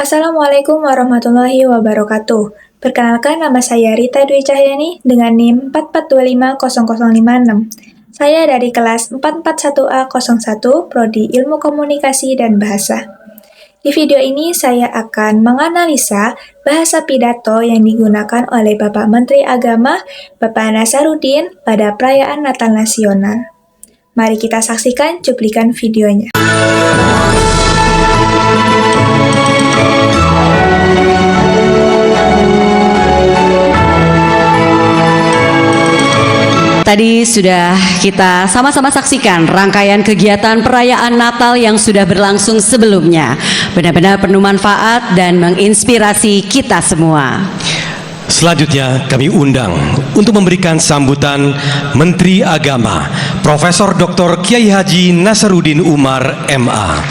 Assalamualaikum warahmatullahi wabarakatuh. Perkenalkan, nama saya Rita Dwi Cahyani dengan NIM 442500056. Saya dari kelas 441A01 Prodi Ilmu Komunikasi dan Bahasa. Di video ini saya akan menganalisa bahasa pidato yang digunakan oleh Bapak Menteri Agama, Bapak Nasaruddin pada perayaan Natal Nasional. Mari kita saksikan cuplikan videonya. Tadi sudah kita sama-sama saksikan rangkaian kegiatan perayaan Natal yang sudah berlangsung sebelumnya. Benar-benar penuh manfaat dan menginspirasi kita semua. Selanjutnya kami undang untuk memberikan sambutan Menteri Agama, Profesor Dr. Kiai Haji Nasaruddin Umar MA.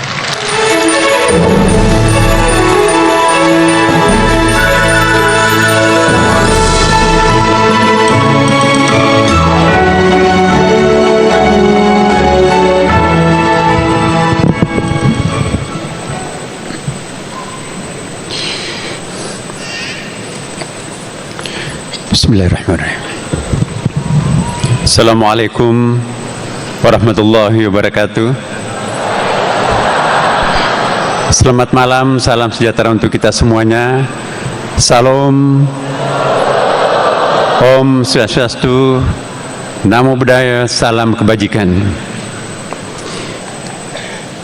Bismillahirrahmanirrahim. Assalamualaikum warahmatullahi wabarakatuh. Selamat malam, salam sejahtera untuk kita semuanya. Salam, Om Swastiastu, Namo Buddhaya, salam kebajikan.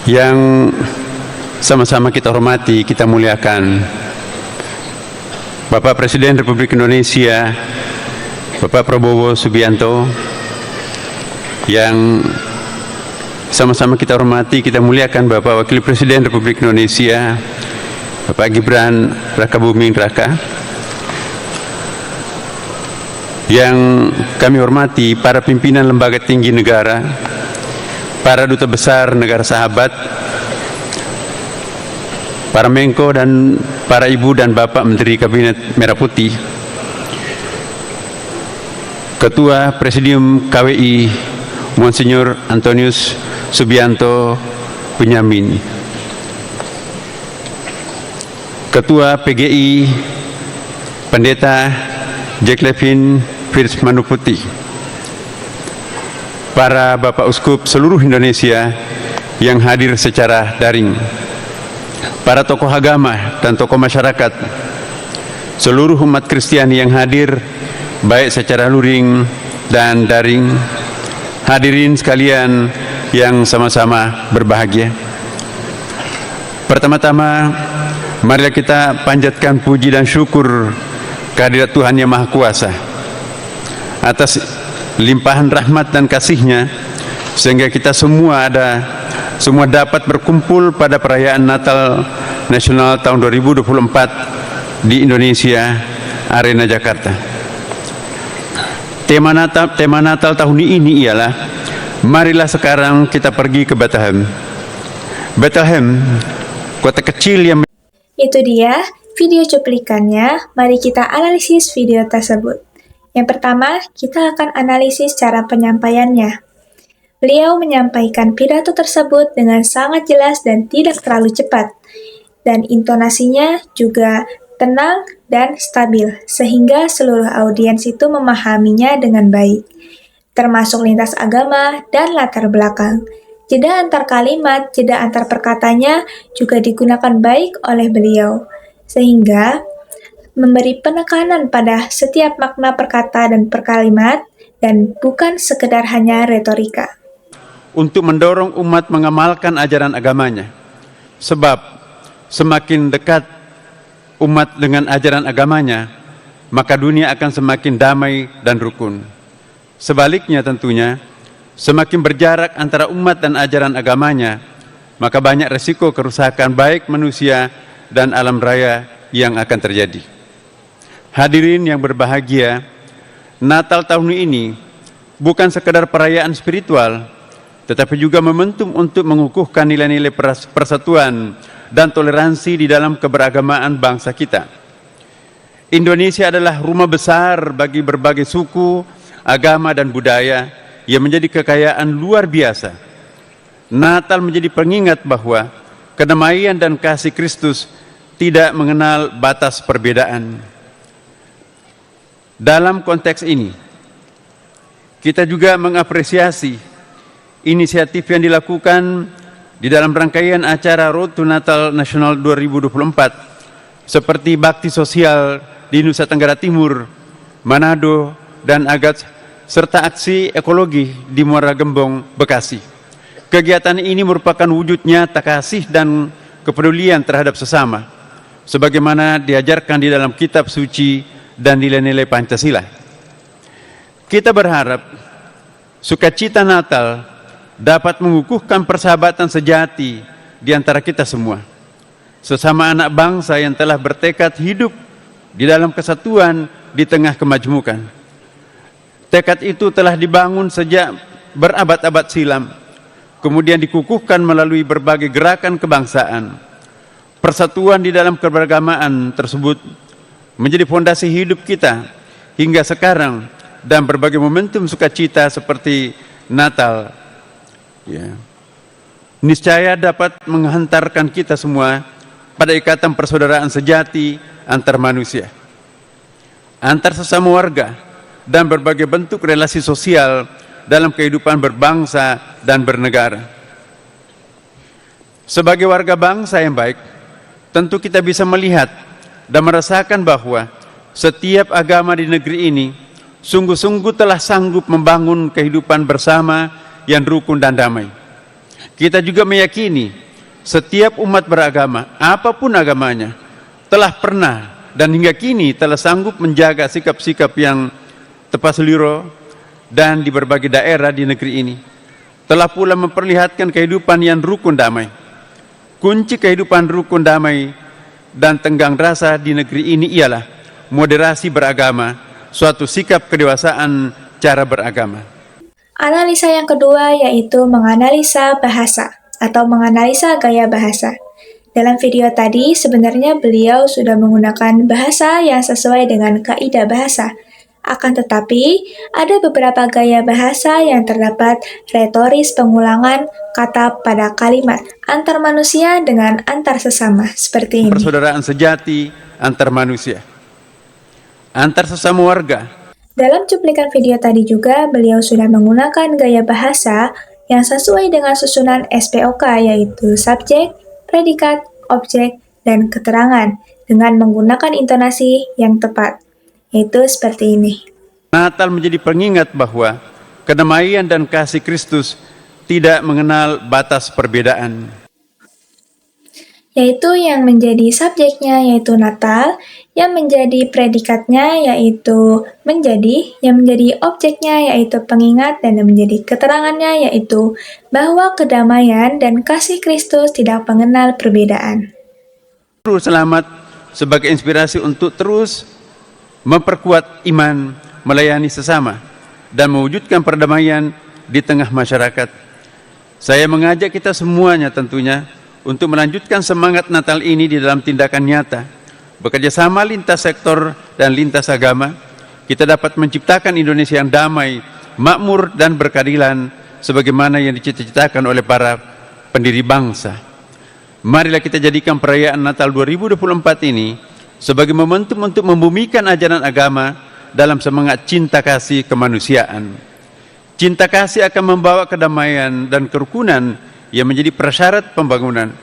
Yang sama-sama kita hormati, kita muliakan Bapak Presiden Republik Indonesia, Bapak Prabowo Subianto, yang sama-sama kita hormati, kita muliakan Bapak Wakil Presiden Republik Indonesia, Bapak Gibran Rakabuming Raka, yang kami hormati para pimpinan lembaga tinggi negara, para duta besar negara sahabat, para Menko dan para Ibu dan Bapak Menteri Kabinet Merah Putih, Ketua Presidium KWI Monsinyur Antonius Subianto Benyamin, Ketua PGI Pendeta Jack Levin First Manuputi, para Bapak Uskup seluruh Indonesia yang hadir secara daring, para tokoh agama dan tokoh masyarakat, seluruh umat Kristiani yang hadir baik secara luring dan daring, hadirin sekalian yang sama-sama berbahagia. Pertama-tama, marilah kita panjatkan puji dan syukur kehadirat Tuhan Yang Maha Kuasa atas limpahan rahmat dan kasih-Nya, sehingga kita semua dapat berkumpul pada perayaan Natal Nasional tahun 2024 di Indonesia, Arena Jakarta. Tema Natal tahun ini ialah marilah sekarang kita pergi ke Bethlehem. Bethlehem, kota kecil yang... Itu dia video cuplikannya. Mari kita analisis video tersebut. Yang pertama, kita akan analisis cara penyampaiannya. Beliau menyampaikan pidato tersebut dengan sangat jelas dan tidak terlalu cepat, dan intonasinya juga tenang dan stabil, sehingga seluruh audiens itu memahaminya dengan baik, termasuk lintas agama dan latar belakang. Jeda antar kalimat, jeda antar perkatanya juga digunakan baik oleh beliau, sehingga memberi penekanan pada setiap makna perkata dan perkalimat, dan bukan sekedar hanya retorika. Untuk mendorong umat mengamalkan ajaran agamanya, sebab semakin dekat umat dengan ajaran agamanya, maka dunia akan semakin damai dan rukun. Sebaliknya tentunya, semakin berjarak antara umat dan ajaran agamanya, maka banyak resiko kerusakan baik manusia dan alam raya yang akan terjadi. Hadirin yang berbahagia, Natal tahun ini bukan sekedar perayaan spiritual, tetapi juga momentum untuk mengukuhkan nilai-nilai persatuan dan toleransi di dalam keberagamaan bangsa kita. Indonesia adalah rumah besar bagi berbagai suku, agama, dan budaya yang menjadi kekayaan luar biasa. Natal menjadi pengingat bahwa kedamaian dan kasih Kristus tidak mengenal batas perbedaan. Dalam konteks ini, kita juga mengapresiasi inisiatif yang dilakukan di dalam rangkaian acara Road to Natal Nasional 2024 seperti bakti sosial di Nusa Tenggara Timur, Manado, dan Agats, serta aksi ekologi di Muara Gembong, Bekasi. Kegiatan ini merupakan wujud nyata kasih dan kepedulian terhadap sesama, sebagaimana diajarkan di dalam kitab suci dan nilai-nilai Pancasila. Kita berharap sukacita Natal dapat mengukuhkan persahabatan sejati di antara kita semua, sesama anak bangsa yang telah bertekad hidup di dalam kesatuan di tengah kemajmukan. Tekad itu telah dibangun sejak berabad-abad silam, kemudian dikukuhkan melalui berbagai gerakan kebangsaan. Persatuan di dalam keberagamaan tersebut menjadi fondasi hidup kita hingga sekarang, dan berbagai momentum sukacita seperti Natal niscaya dapat menghantarkan kita semua pada ikatan persaudaraan sejati antar manusia, antar sesama warga, dan berbagai bentuk relasi sosial dalam kehidupan berbangsa dan bernegara. Sebagai warga bangsa yang baik, tentu kita bisa melihat dan merasakan bahwa setiap agama di negeri ini sungguh-sungguh telah sanggup membangun kehidupan bersama yang rukun dan damai. Kita juga meyakini setiap umat beragama, apapun agamanya, telah pernah dan hingga kini telah sanggup menjaga sikap-sikap yang tepat seliro dan di berbagai daerah di negeri ini. Telah pula memperlihatkan kehidupan yang rukun damai. Kunci kehidupan rukun damai dan tenggang rasa di negeri ini ialah moderasi beragama, suatu sikap kedewasaan cara beragama. Analisa yang kedua yaitu menganalisa bahasa atau menganalisa gaya bahasa. Dalam video tadi sebenarnya beliau sudah menggunakan bahasa yang sesuai dengan kaidah bahasa. Akan tetapi, ada beberapa gaya bahasa yang terdapat retoris pengulangan kata pada kalimat antar manusia dengan antar sesama, seperti ini. Persaudaraan sejati antar manusia, antar sesama warga. Dalam cuplikan video tadi juga, beliau sudah menggunakan gaya bahasa yang sesuai dengan susunan SPOK, yaitu subjek, predikat, objek, dan keterangan, dengan menggunakan intonasi yang tepat. Itu seperti ini. Natal menjadi pengingat bahwa kedamaian dan kasih Kristus tidak mengenal batas perbedaan. Yaitu yang menjadi subjeknya yaitu Natal, yang menjadi predikatnya yaitu menjadi, yang menjadi objeknya yaitu pengingat, dan yang menjadi keterangannya yaitu bahwa kedamaian dan kasih Kristus tidak mengenal perbedaan. Selamat sebagai inspirasi untuk terus memperkuat iman, melayani sesama, dan mewujudkan perdamaian di tengah masyarakat. Saya mengajak kita semuanya tentunya untuk melanjutkan semangat Natal ini di dalam tindakan nyata. Bekerja sama lintas sektor dan lintas agama, kita dapat menciptakan Indonesia yang damai, makmur, dan berkeadilan sebagaimana yang dicita-citakan oleh para pendiri bangsa. Marilah kita jadikan perayaan Natal 2024 ini sebagai momentum untuk membumikan ajaran agama dalam semangat cinta kasih kemanusiaan. Cinta kasih akan membawa kedamaian dan kerukunan yang menjadi prasyarat pembangunan.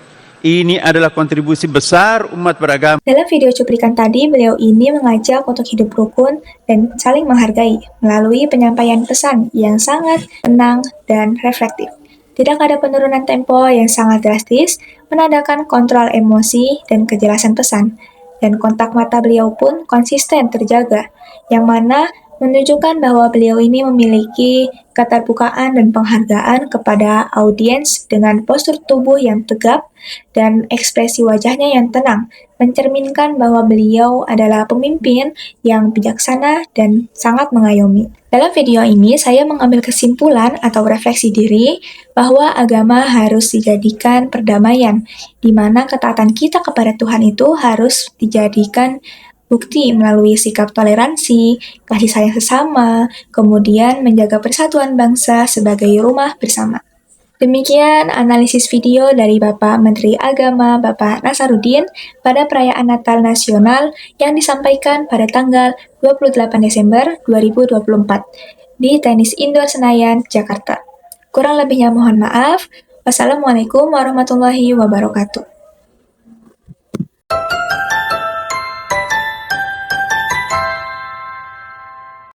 Ini adalah kontribusi besar umat beragama. Dalam video cuplikan tadi, beliau ini mengajak untuk hidup rukun dan saling menghargai melalui penyampaian pesan yang sangat tenang dan reflektif. Tidak ada penurunan tempo yang sangat drastis, menandakan kontrol emosi dan kejelasan pesan. Dan kontak mata beliau pun konsisten terjaga, yang mana menunjukkan bahwa beliau ini memiliki keterbukaan dan penghargaan kepada audiens dengan postur tubuh yang tegap dan ekspresi wajahnya yang tenang, mencerminkan bahwa beliau adalah pemimpin yang bijaksana dan sangat mengayomi. Dalam video ini, saya mengambil kesimpulan atau refleksi diri bahwa agama harus dijadikan perdamaian, di mana ketaatan kita kepada Tuhan itu harus dijadikan bukti melalui sikap toleransi, kasih sayang sesama, kemudian menjaga persatuan bangsa sebagai rumah bersama. Demikian analisis video dari Bapak Menteri Agama Bapak Nasaruddin pada perayaan Natal Nasional yang disampaikan pada tanggal 28 Desember 2024 di Tenis Indoor Senayan, Jakarta. Kurang lebihnya mohon maaf. Wassalamualaikum warahmatullahi wabarakatuh.